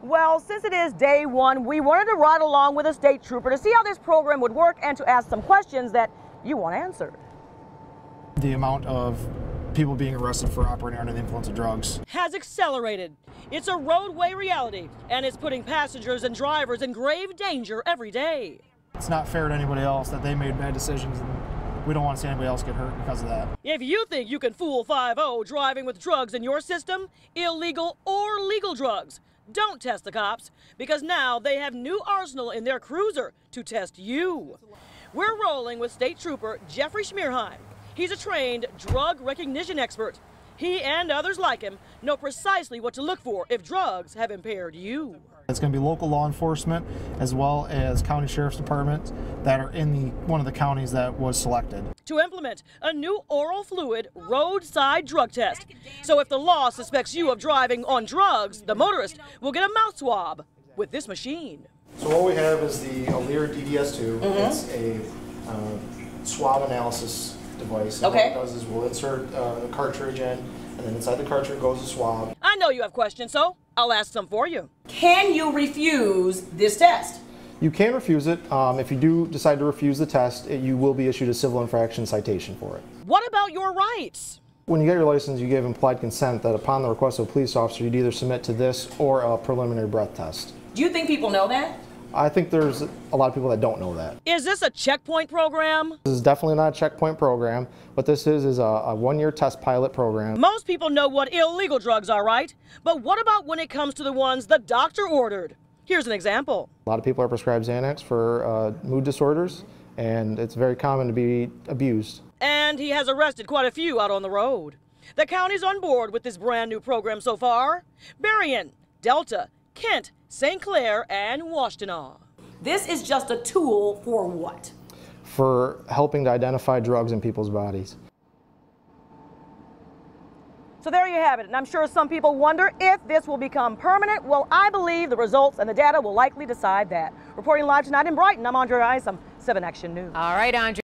Well, since it is day one, we wanted to ride along with a state trooper to see how this program would work and to ask some questions that you want answered. The amount of people being arrested for operating under the influence of drugs has accelerated. It's a roadway reality, and it's putting passengers and drivers in grave danger every day. It's not fair to anybody else that they made bad decisions, and we don't want to see anybody else get hurt because of that. If you think you can fool 5-0 driving with drugs in your system, illegal or legal drugs, don't test the cops, because now they have new arsenal in their cruiser to test you. We're rolling with State Trooper Jeffrey Schmierheim. He's a trained drug recognition expert. He and others like him know precisely what to look for if drugs have impaired you. It's going to be local law enforcement as well as county sheriff's departments that are in one of the counties that was selected to implement a new oral fluid roadside drug test. So if the law suspects you of driving on drugs, the motorist will get a mouth swab with this machine. So what we have is the Alere DDS2. It's a swab analysis device. And what it does is we'll insert a cartridge in, and then inside the cartridge goes a swab. I know you have questions, so I'll ask some for you. Can you refuse this test? You can refuse it. If you do decide to refuse the test, you will be issued a civil infraction citation for it. What about your rights? When you get your license, you give implied consent that upon the request of a police officer, you'd either submit to this or a preliminary breath test. Do you think people know that? I think there's a lot of people that don't know that. Is this a checkpoint program? This is definitely not a checkpoint program. What this is a one-year test pilot program. Most people know what illegal drugs are, right? But what about when it comes to the ones the doctor ordered? Here's an example. A lot of people are prescribed Xanax for mood disorders, and it's very common to be abused. And he has arrested quite a few out on the road. The county's on board with this brand new program so far. Berrien, Delta, Kent, St. Clair, and Washtenaw. This is just a tool for what? For helping to identify drugs in people's bodies. So there you have it, and I'm sure some people wonder if this will become permanent. Well, I believe the results and the data will likely decide that. Reporting live tonight in Brighton, I'm Andre Isom, 7 Action News. All right, Andre.